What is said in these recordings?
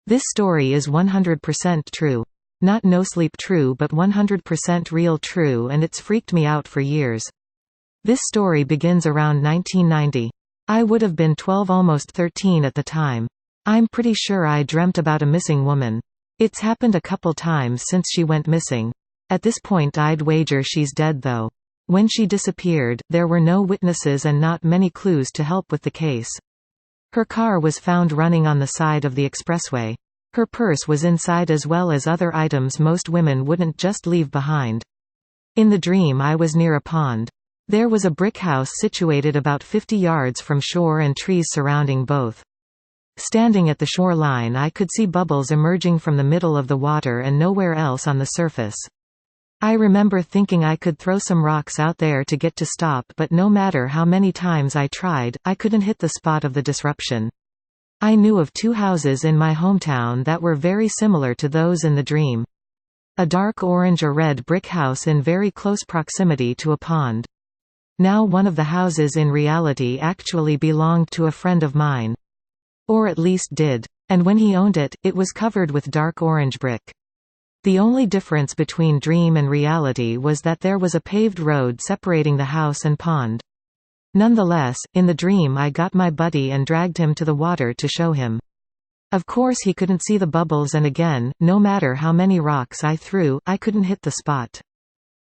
This story is 100% true. Not NoSleep true, but 100% real true, and it's freaked me out for years. This story begins around 1990. I would have been 12, almost 13 at the time. I'm pretty sure I dreamt about a missing woman. It's happened a couple times since she went missing. At this point I'd wager she's dead though. When she disappeared, there were no witnesses and not many clues to help with the case. Her car was found running on the side of the expressway. Her purse was inside, as well as other items most women wouldn't just leave behind. In the dream I was near a pond. There was a brick house situated about 50 yards from shore and trees surrounding both. Standing at the shoreline, I could see bubbles emerging from the middle of the water and nowhere else on the surface. I remember thinking I could throw some rocks out there to get to stop, but no matter how many times I tried, I couldn't hit the spot of the disruption. I knew of 2 houses in my hometown that were very similar to those in the dream. A dark orange or red brick house in very close proximity to a pond. Now one of the houses in reality actually belonged to a friend of mine. Or at least did. And when he owned it, it was covered with dark orange brick. The only difference between dream and reality was that there was a paved road separating the house and pond. Nonetheless, in the dream I got my buddy and dragged him to the water to show him. Of course he couldn't see the bubbles, and again, no matter how many rocks I threw, I couldn't hit the spot.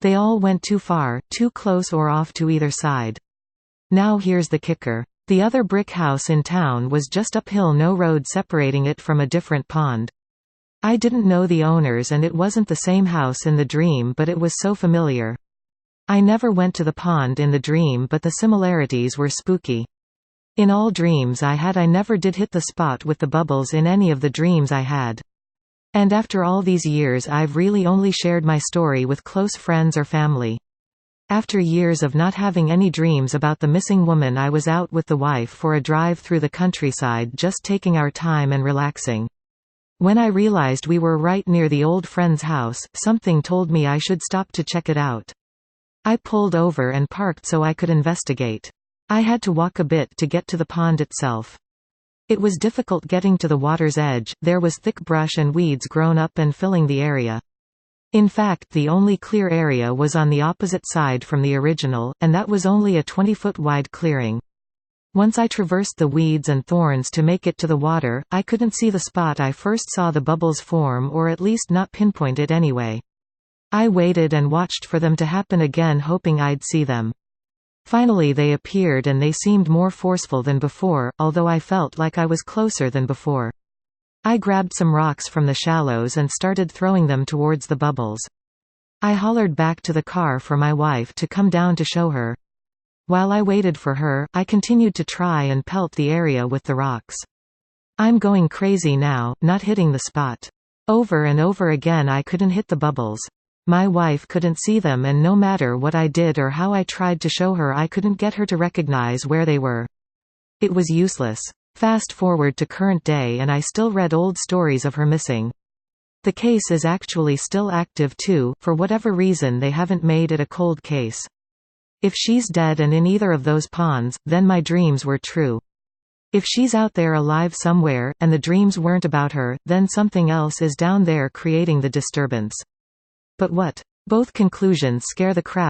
They all went too far, too close or off to either side. Now here's the kicker. The other brick house in town was just uphill, no road separating it from a different pond. I didn't know the owners and it wasn't the same house in the dream, but it was so familiar. I never went to the pond in the dream, but the similarities were spooky. In all dreams I had, I never did hit the spot with the bubbles in any of the dreams I had. And after all these years I've really only shared my story with close friends or family. After years of not having any dreams about the missing woman, I was out with the wife for a drive through the countryside, just taking our time and relaxing. When I realized we were right near the old friend's house, something told me I should stop to check it out. I pulled over and parked so I could investigate. I had to walk a bit to get to the pond itself. It was difficult getting to the water's edge, there was thick brush and weeds grown up and filling the area. In fact, the only clear area was on the opposite side from the original, and that was only a 20-foot wide clearing. Once I traversed the weeds and thorns to make it to the water, I couldn't see the spot I first saw the bubbles form, or at least not pinpoint it anyway. I waited and watched for them to happen again, hoping I'd see them. Finally they appeared, and they seemed more forceful than before, although I felt like I was closer than before. I grabbed some rocks from the shallows and started throwing them towards the bubbles. I hollered back to the car for my wife to come down to show her. While I waited for her, I continued to try and pelt the area with the rocks. I'm going crazy now, not hitting the spot. Over and over again I couldn't hit the bubbles. My wife couldn't see them, and no matter what I did or how I tried to show her, I couldn't get her to recognize where they were. It was useless. Fast forward to current day and I still read old stories of her missing. The case is actually still active too, for whatever reason they haven't made it a cold case. If she's dead and in either of those ponds, then my dreams were true. If she's out there alive somewhere, and the dreams weren't about her, then something else is down there creating the disturbance. But what? Both conclusions scare the crap